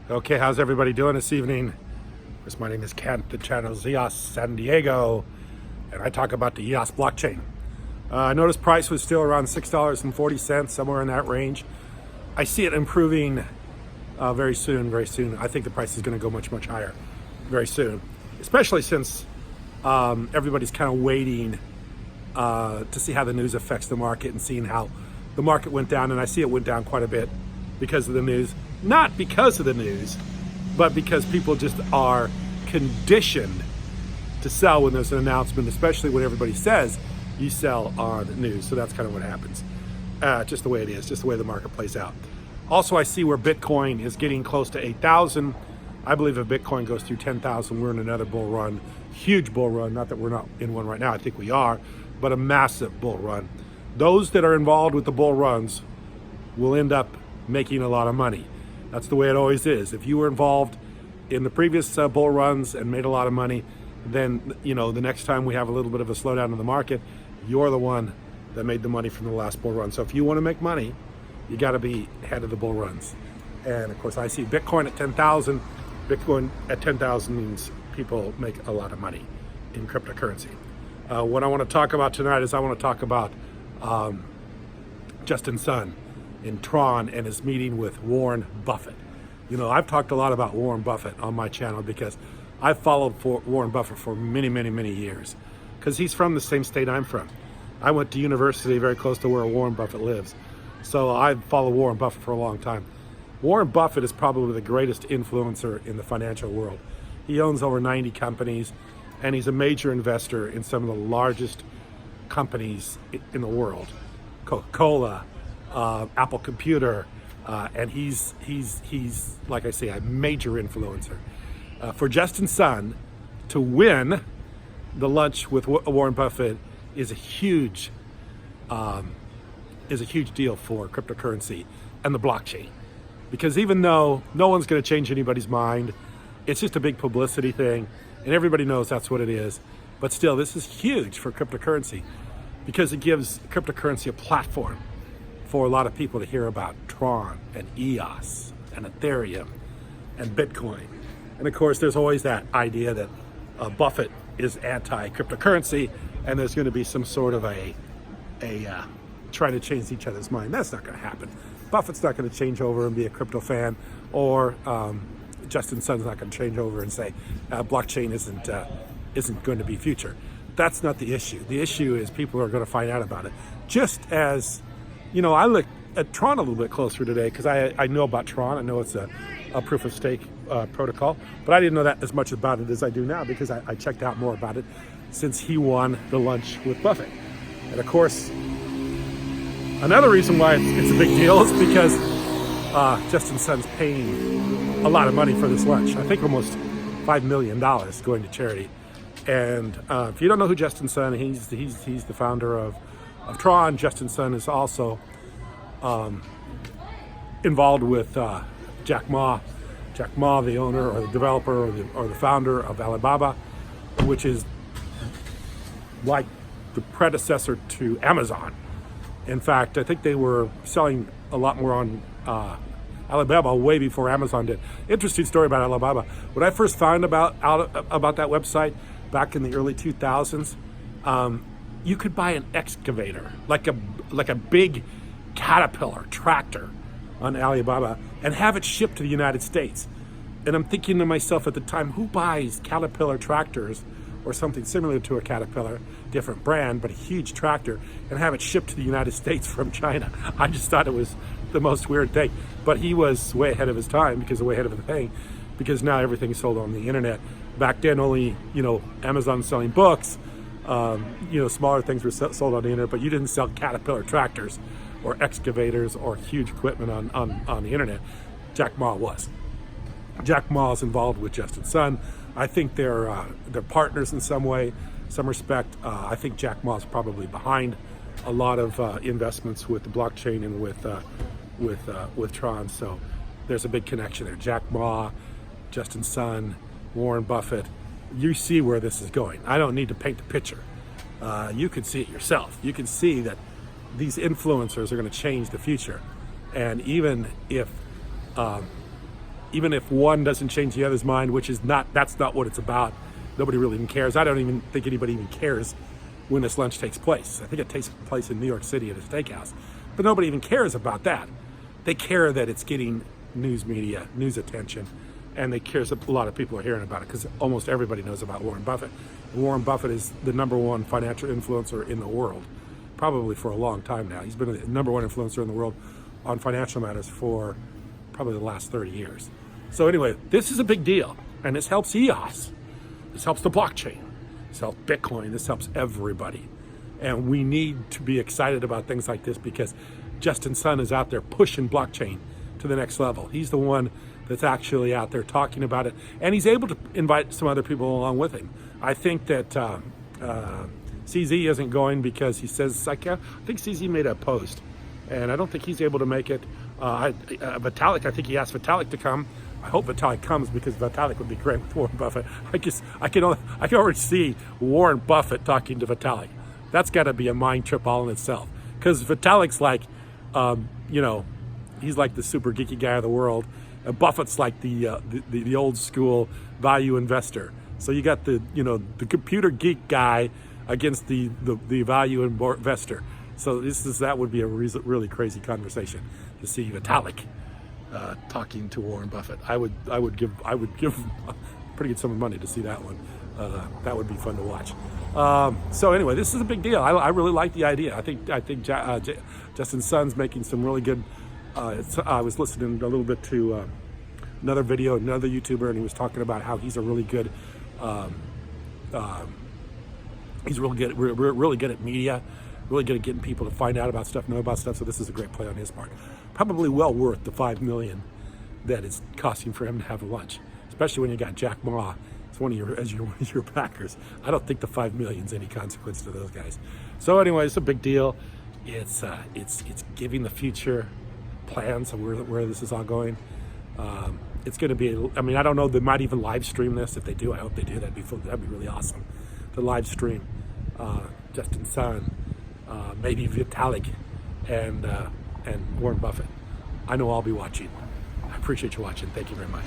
Okay, how's everybody doing this evening? My name is Kent, the channel is EOS San Diego, and I talk about the EOS blockchain. I noticed price was still around $6.40, somewhere in that range. I see it improving very soon. I think the price is going to go much higher very soon, especially since everybody's kind of waiting to see how the news affects the market and seeing how the market went down. And I see it went down quite a bit because of the news. Not because of the news, but because people just are conditioned to sell when there's an announcement, especially when everybody says you sell on the news. So that's kind of what happens. Just the way it is, just the way the market plays out. Also, I see where Bitcoin is getting close to 8,000. I believe if Bitcoin goes through 10,000, we're in another bull run, huge bull run. Not that we're not in one right now, I think we are, but a massive bull run. Those that are involved with the bull runs will end up making a lot of money. That's the way it always is. If you were involved in the previous bull runs and made a lot of money, then the next time we have a little bit of a slowdown in the market, you're the one that made the money from the last bull run. So if you want to make money, you got to be ahead of the bull runs. And of course, I see Bitcoin at 10,000. Bitcoin at 10,000 means people make a lot of money in cryptocurrency. What I want to talk about tonight is I want to talk about Justin Sun in Tron and his meeting with Warren Buffett. I've talked a lot about Warren Buffett on my channel because I've followed Warren Buffett for many years because he's from the same state I'm from. I went to university very close to where Warren Buffett lives. So I've followed Warren Buffett for a long time. Warren Buffett is probably the greatest influencer in the financial world. He owns over 90 companies and he's a major investor in some of the largest companies in the world. Coca-Cola, Apple Computer, and he's like I say, a major influencer. For Justin Sun to win the lunch with Warren Buffett is a huge deal for cryptocurrency and the blockchain, because even though no one's going to change anybody's mind, it's just a big publicity thing, and everybody knows that's what it is. But still, this is huge for cryptocurrency because it gives cryptocurrency a platform for a lot of people to hear about Tron and EOS and Ethereum and Bitcoin. And of course, there's always that idea that Buffett is anti-cryptocurrency and there's going to be some sort of a trying to change each other's mind. That's not going to happen. Buffett's not going to change over and be a crypto fan, or Justin Sun's not going to change over and say blockchain isn't going to be future. That's not the issue. The issue is people are going to find out about it. Just as I looked at Tron a little bit closer today because I know about Tron. I know it's a proof of stake protocol, but I didn't know that as much about it as I do now because I checked out more about it since he won the lunch with Buffett. And of course, another reason why it's a big deal is because Justin Sun's paying a lot of money for this lunch. I think almost $5 million going to charity. And if you don't know who Justin Sun is, he's the founder of Tron. Justin Sun is also involved with Jack Ma. Jack Ma, the owner or the developer or the founder of Alibaba, which is like the predecessor to Amazon. In fact, I think they were selling a lot more on Alibaba way before Amazon did. Interesting story about Alibaba. When I first found about that website back in the early 2000s, you could buy an excavator, like a big Caterpillar tractor on Alibaba, and have it shipped to the United States. And I'm thinking to myself at the time, who buys Caterpillar tractors or something similar to a Caterpillar, different brand, but a huge tractor, and have it shipped to the United States from China? I just thought it was the most weird thing. But he was way ahead of his time, way ahead of the thing, because now everything's sold on the internet. Back then, only Amazon selling books, smaller things were sold on the internet, but you didn't sell Caterpillar tractors or excavators or huge equipment on the internet. Jack Ma was. Jack Ma is involved with Justin Sun. I think they're partners in some way, some respect. I think Jack Ma is probably behind a lot of investments with the blockchain and with Tron. So there's a big connection there. Jack Ma, Justin Sun, Warren Buffett. You see where this is going. I don't need to paint the picture. You can see it yourself. You can see that these influencers are going to change the future. And even if even if one doesn't change the other's mind, which is not, that's not what it's about. Nobody really even cares. I don't even think anybody even cares when this lunch takes place. I think it takes place in New York City at a steakhouse, but nobody even cares about that. They care that it's getting news media, news attention, and they care a lot of people are hearing about it because almost everybody knows about Warren Buffett. And Warren Buffett is the #1 financial influencer in the world, probably for a long time now. He's been the #1 influencer in the world on financial matters for probably the last 30 years. So anyway, this is a big deal, and this helps EOS. This helps the blockchain. This helps Bitcoin. This helps everybody. And we need to be excited about things like this because Justin Sun is out there pushing blockchain to the next level. He's the one that's actually out there talking about it, and he's able to invite some other people along with him. I think that CZ isn't going because he says, I think CZ made a post, and I don't think he's able to make it. Vitalik, I think he asked Vitalik to come. I hope Vitalik comes because Vitalik would be great with Warren Buffett. I can already see Warren Buffett talking to Vitalik. That's got to be a mind trip all in itself. Because Vitalik's like, he's like the super geeky guy of the world. And Buffett's like the old school value investor. So you got the computer geek guy against the value investor. So that would be a really crazy conversation to see Vitalik talking to Warren Buffett. I would give pretty good sum of money to see that one. That would be fun to watch. So anyway, this is a big deal. I really like the idea. I think Justin Sun's making some really good. I was listening a little bit to another video, another YouTuber, and he was talking about how he's a really good. He's really good at media, really good at getting people to find out about stuff, know about stuff. So this is a great play on his part. Probably well worth the $5 million that it's costing for him to have a lunch, especially when you got Jack Ma. It's one of your backers. I don't think the $5 million's any consequence to those guys. So anyway, it's a big deal. It's giving the future plans of where this is all going. It's going to be. I mean, I don't know. They might even live stream this. If they do, I hope they do. That'd be really awesome. To live stream Justin Sun, maybe Vitalik, and Warren Buffett. I know I'll be watching. I appreciate you watching. Thank you very much.